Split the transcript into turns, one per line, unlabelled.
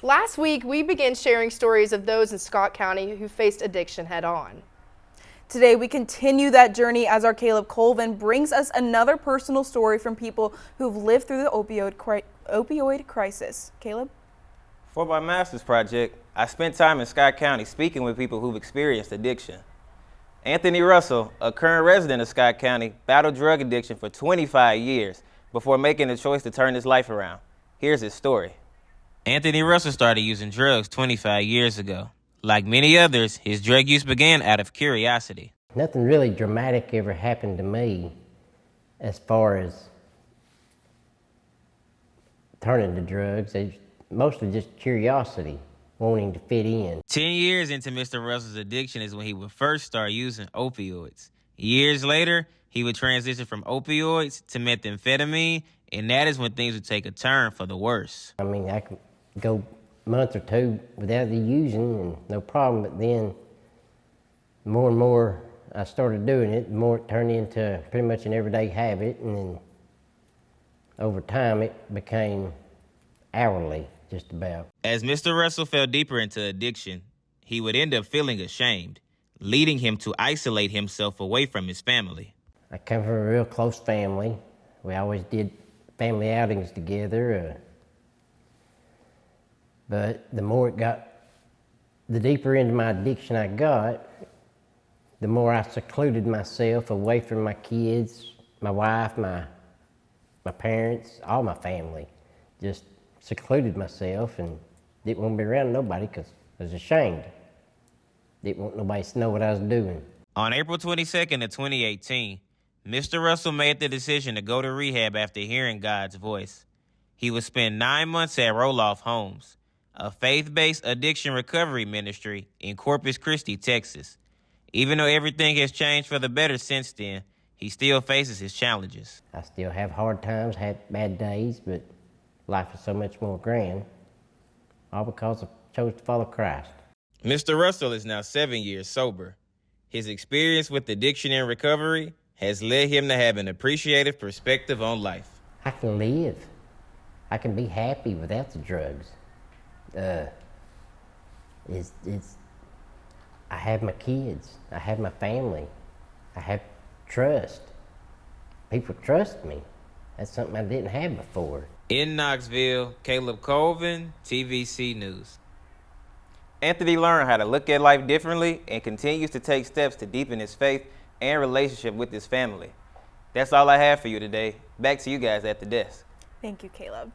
Last week, we began sharing stories of those in Scott County who faced addiction head-on.
Today, we continue that journey as our Caleb Colvin brings us another personal story from people who've lived through the opioid crisis. Caleb?
For my master's project, I spent time in Scott County speaking with people who've experienced addiction. Anthony Russell, a current resident of Scott County, battled drug addiction for 25 years before making the choice to turn his life around. Here's his story. Anthony Russell started using drugs 25 years ago. Like many others, his drug use began out of curiosity.
Nothing really dramatic ever happened to me as far as turning to drugs. It's mostly just curiosity, wanting to fit in.
10 years into Mr. Russell's addiction is when he would first start using opioids. Years later, he would transition from opioids to methamphetamine, and that is when things would take a turn for the worse.
I mean, I could go a month or two without the using and no problem, but then more and more I started doing it, the more it turned into pretty much an everyday habit, and then over time it became hourly, just about.
As Mr. Russell fell deeper into addiction, he would end up feeling ashamed, leading him to isolate himself away from his family.
I come from a real close family. We always did family outings together. But the deeper into my addiction I got, the more I secluded myself away from my kids, my wife, my parents, all my family. Just secluded myself and didn't want to be around nobody because I was ashamed. Didn't want nobody to know what I was doing.
On April 22nd of 2018, Mr. Russell made the decision to go to rehab after hearing God's voice. He would spend 9 months at Roloff Homes, a faith-based addiction recovery ministry in Corpus Christi, Texas. Even though everything has changed for the better since then, he still faces his challenges.
I still have hard times, had bad days, but life is so much more grand, all because I chose to follow Christ.
Mr. Russell is now 7 years sober. His experience with addiction and recovery has led him to have an appreciative perspective on life.
I can live. I can be happy without the drugs. I have my kids. I have my family. I have trust. People trust me. That's something I didn't have before.
In Knoxville, Caleb Colvin, TVC News. Anthony learned how to look at life differently and continues to take steps to deepen his faith and relationship with his family. That's all I have for you today. Back to you guys at the desk.
Thank you, Caleb.